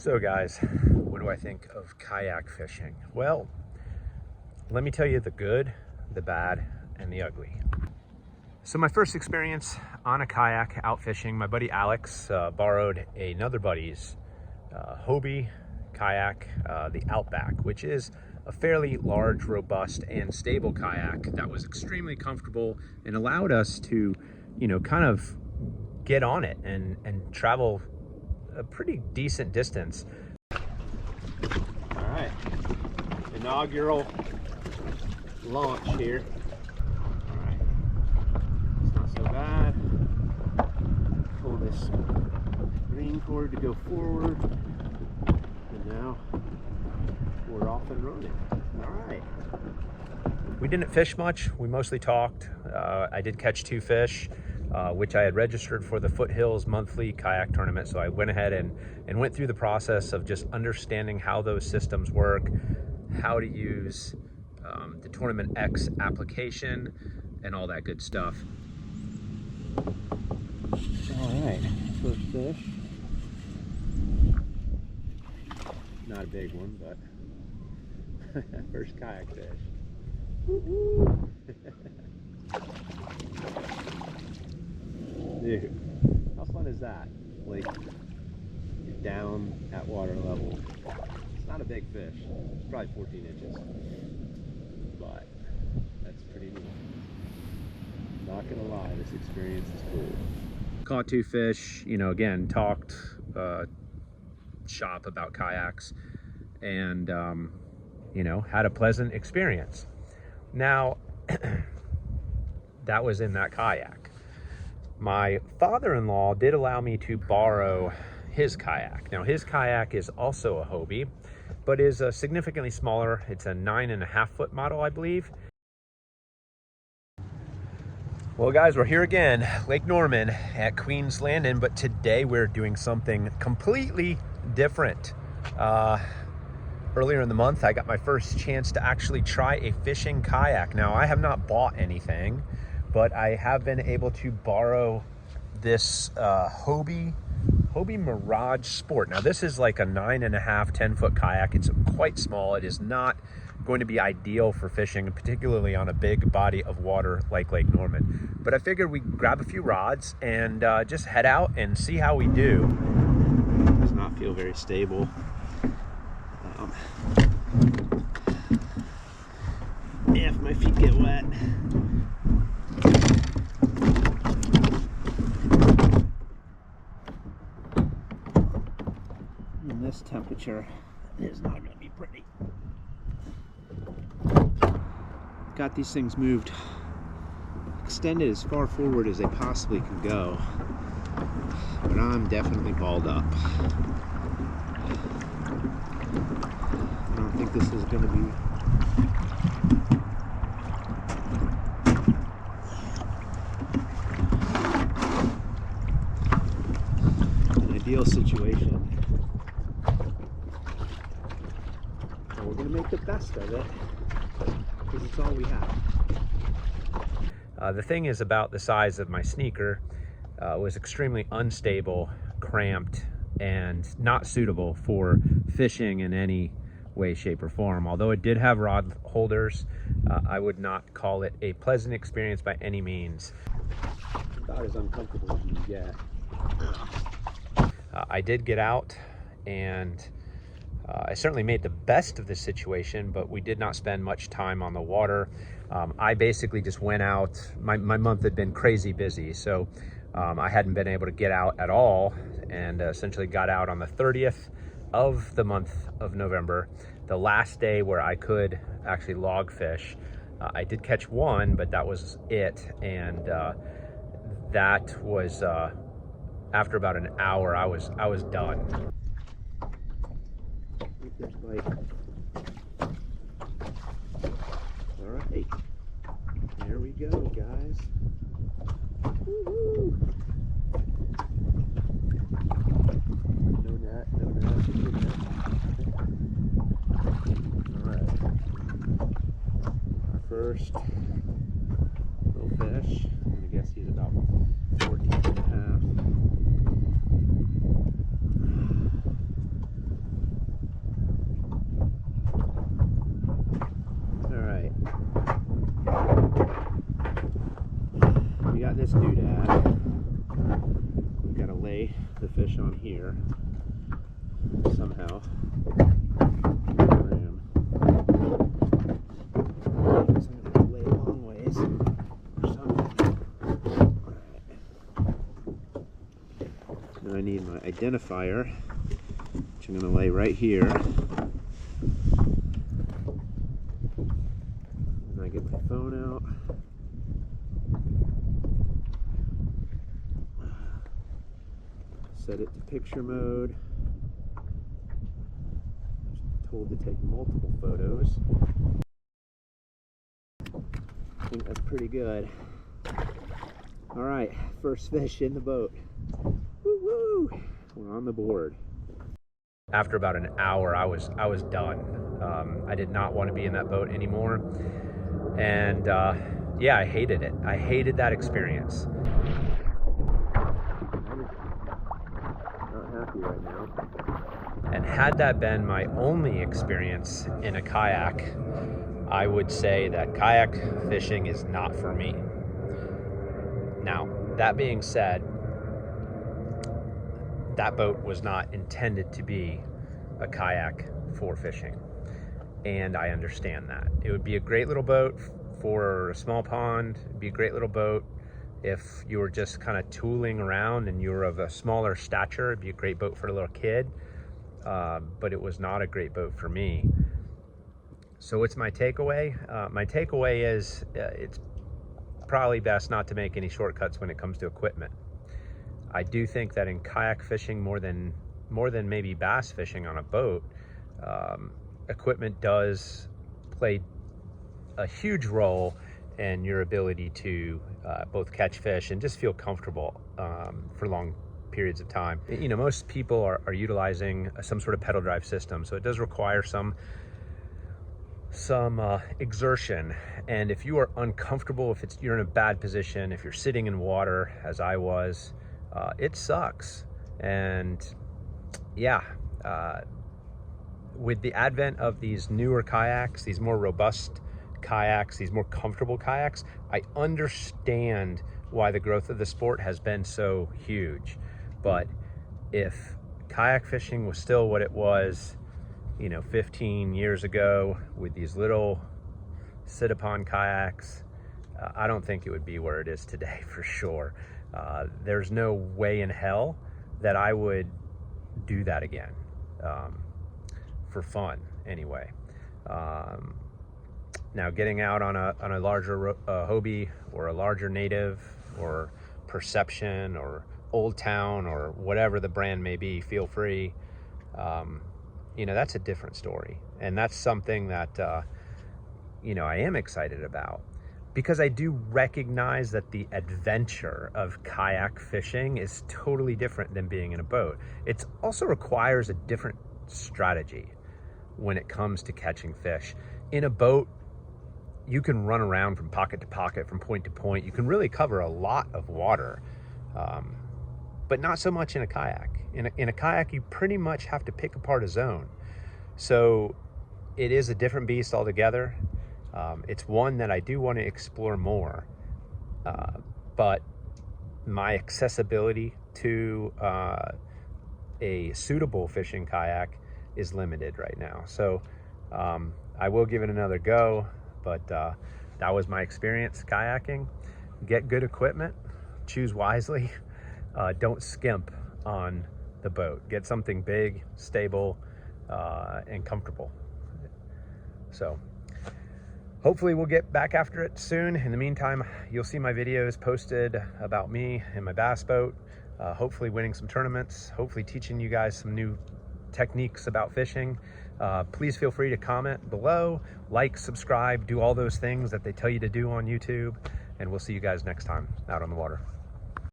So guys, what do I think of kayak fishing? Well, let me tell you the good, the bad, and the ugly. So my first experience on a kayak out fishing, my buddy Alex borrowed another buddy's Hobie kayak, the Outback, which is a fairly large, robust, and stable kayak that was extremely comfortable and allowed us to, kind of get on it and travel a pretty decent distance. All right, inaugural launch here. All right, it's not so bad. Pull this green cord to go forward, and now we're off and running. All right. We didn't fish much. We mostly talked. I did catch 2 fish, which I had registered for the Foothills monthly kayak tournament. So I went ahead and went through the process of just understanding how those systems work, how to use the Tournament X application, and all that good stuff. All right, first fish. Not a big one, but first kayak fish. Dude, how fun is that? Like, you're down at water level. It's not a big fish. It's probably 14 inches. But that's pretty neat. Not gonna lie, this experience is cool. Caught 2 fish, again, talked shop about kayaks, and had a pleasant experience. Now, that was in that kayak. My father-in-law did allow me to borrow his kayak. Now, his kayak is also a Hobie, but is significantly smaller. It's a 9.5-foot model, I believe. Well, guys, we're here again, Lake Norman at Queens Landing, but today we're doing something completely different. Earlier in the month, I got my first chance to actually try a fishing kayak. Now, I have not bought anything, but I have been able to borrow this Hobie Mirage Sport. Now, this is like a 9.5, 10-foot kayak. It's quite small. It is not going to be ideal for fishing, particularly on a big body of water like Lake Norman. But I figured we'd grab a few rods and just head out and see how we do. It does not feel very stable. If my feet get wet. In this temperature, it's not going to be pretty. Got these things moved, extended as far forward as they possibly can go, but I'm definitely balled up. I don't think this is going to be an ideal situation. But we're going to make the best of it, because it's all we have. The thing is about the size of my sneaker. It was extremely unstable, cramped, and not suitable for fishing in any way, shape, or form. Although it did have rod holders, I would not call it a pleasant experience by any means. About as uncomfortable as you can get. I did get out, and I certainly made the best of the situation, but we did not spend much time on the water. I basically just went out. My month had been crazy busy, so I hadn't been able to get out at all, and essentially got out on the 30th of the month of November, the last day where I could actually log fish. I did catch 1, but that was it, and that was after about an hour. I was done. This bite. All right, there we go, guys. Woo-hoo. No net, no net, no net. All right, our first little fish. I'm gonna guess he's about 14 and a half. doodad. We've got to lay the fish on here somehow. Room. So I'm going to lay a long ways or something. Alright. Now I need my identifier, which I'm going to lay right here. And I get my phone out. Set it to picture mode. Told to take multiple photos. I think that's pretty good. All right, first fish in the boat. Woo woo! We're on the board. After about an hour, I was done. I did not want to be in that boat anymore, and yeah, I hated it. I hated that experience. Not happy right now. And had that been my only experience in a kayak, I would say that kayak fishing is not for me. Now, that being said, that boat was not intended to be a kayak for fishing. And I understand that. It would be a great little boat for a small pond. It'd be a great little boat if you were just kind of tooling around and you were of a smaller stature. It'd be a great boat for a little kid. But it was not a great boat for me. So what's my takeaway? My takeaway is it's probably best not to make any shortcuts when it comes to equipment. I do think that in kayak fishing, more than maybe bass fishing on a boat, equipment does play a huge role in your ability to both catch fish and just feel comfortable for long periods of time. You know, most people are utilizing some sort of pedal drive system, so it does require some exertion. And if you are uncomfortable, if you're in a bad position, if you're sitting in water, as I was, it sucks. And yeah, with the advent of these newer kayaks, these more robust kayaks, these more comfortable kayaks, I understand why the growth of the sport has been so huge. But if kayak fishing was still what it was, 15 years ago with these little sit-upon kayaks, I don't think it would be where it is today for sure. There's no way in hell that I would do that again, for fun anyway. Now getting out on a larger Hobie or a larger Native or Perception or Old Town or whatever the brand may be, feel free. That's a different story, and that's something that I am excited about, because I do recognize that the adventure of kayak fishing is totally different than being in a boat. It also requires a different strategy when it comes to catching fish. In a boat, you can run around from pocket to pocket, from point to point. You can really cover a lot of water, but not so much in a kayak. In a kayak, you pretty much have to pick apart a zone. So it is a different beast altogether. It's one that I do want to explore more, but my accessibility to a suitable fishing kayak is limited right now. So I will give it another go, but that was my experience kayaking. Get good equipment, choose wisely, don't skimp on the boat. Get something big, stable, and comfortable. So hopefully we'll get back after it soon. In the meantime, you'll see my videos posted about me and my bass boat, hopefully winning some tournaments, hopefully teaching you guys some new techniques about fishing. Please feel free to comment below, like, subscribe, do all those things that they tell you to do on YouTube, and we'll see you guys next time out on the water.